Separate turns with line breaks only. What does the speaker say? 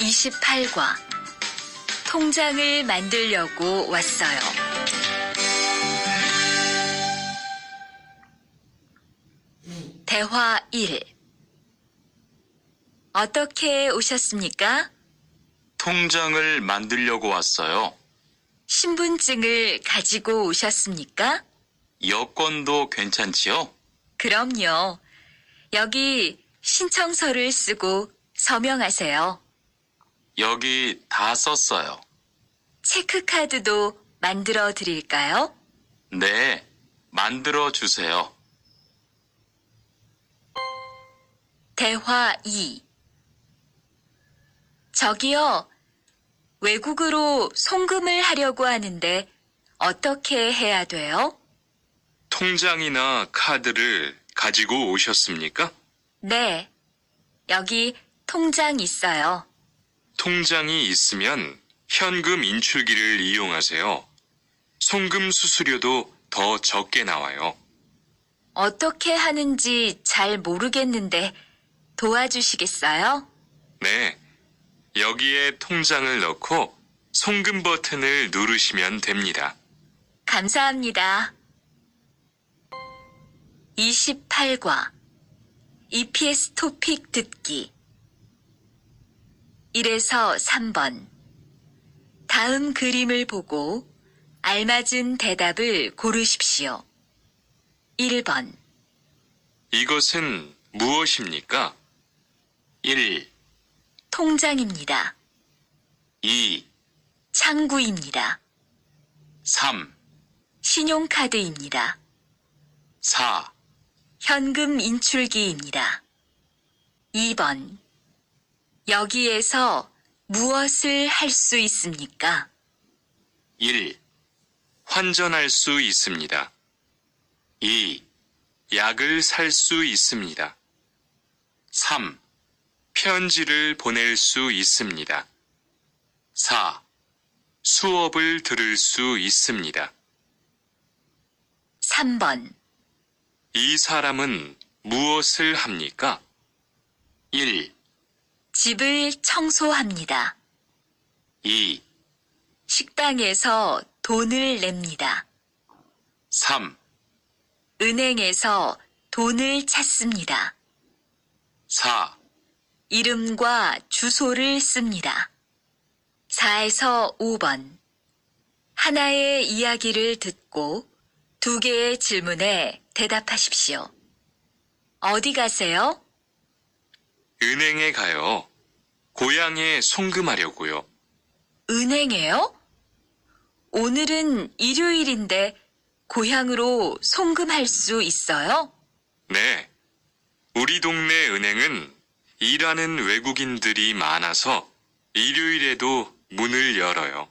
28과 통장을 만들려고 왔어요. 대화 1. 어떻게 오셨습니까?
통장을 만들려고 왔어요.
신분증을 가지고 오셨습니까?
여권도 괜찮지요?
그럼요. 여기 신청서를 쓰고 서명하세요.
여기 다 썼어요.
체크카드도 만들어 드릴까요?
네, 만들어 주세요.
대화 2. 저기요, 외국으로 송금을 하려고 하는데 어떻게 해야 돼요?
통장이나 카드를 가지고 오셨습니까?
네, 여기 통장 있어요.
통장이 있으면 현금 인출기를 이용하세요. 송금 수수료도 더 적게 나와요.
어떻게 하는지 잘 모르겠는데 도와주시겠어요?
네, 여기에 통장을 넣고 송금 버튼을 누르시면 됩니다.
감사합니다. 28과 EPS 토픽 듣기 1에서 3번 다음 그림을 보고 알맞은 대답을 고르십시오. 1번
이것은 무엇입니까? 1,
통장입니다.
2,
창구입니다.
3,
신용카드입니다.
4,
현금 인출기입니다. 2번 여기에서 무엇을 할 수 있습니까?
1. 환전할 수 있습니다. 2. 약을 살 수 있습니다. 3. 편지를 보낼 수 있습니다. 4. 수업을 들을 수 있습니다.
3번
이 사람은 무엇을 합니까? 1,
집을 청소합니다.
2,
식당에서 돈을 냅니다.
3,
은행에서 돈을 찾습니다.
4,
이름과 주소를 씁니다. 4에서 5번 하나의 이야기를 듣고 2개의 질문에 대답하십시오. 어디 가세요?
은행에 가요. 고향에 송금하려고요.
은행에요? 오늘은 일요일인데 고향으로 송금할 수 있어요?
네. 우리 동네 은행은 일하는 외국인들이 많아서 일요일에도 문을 열어요.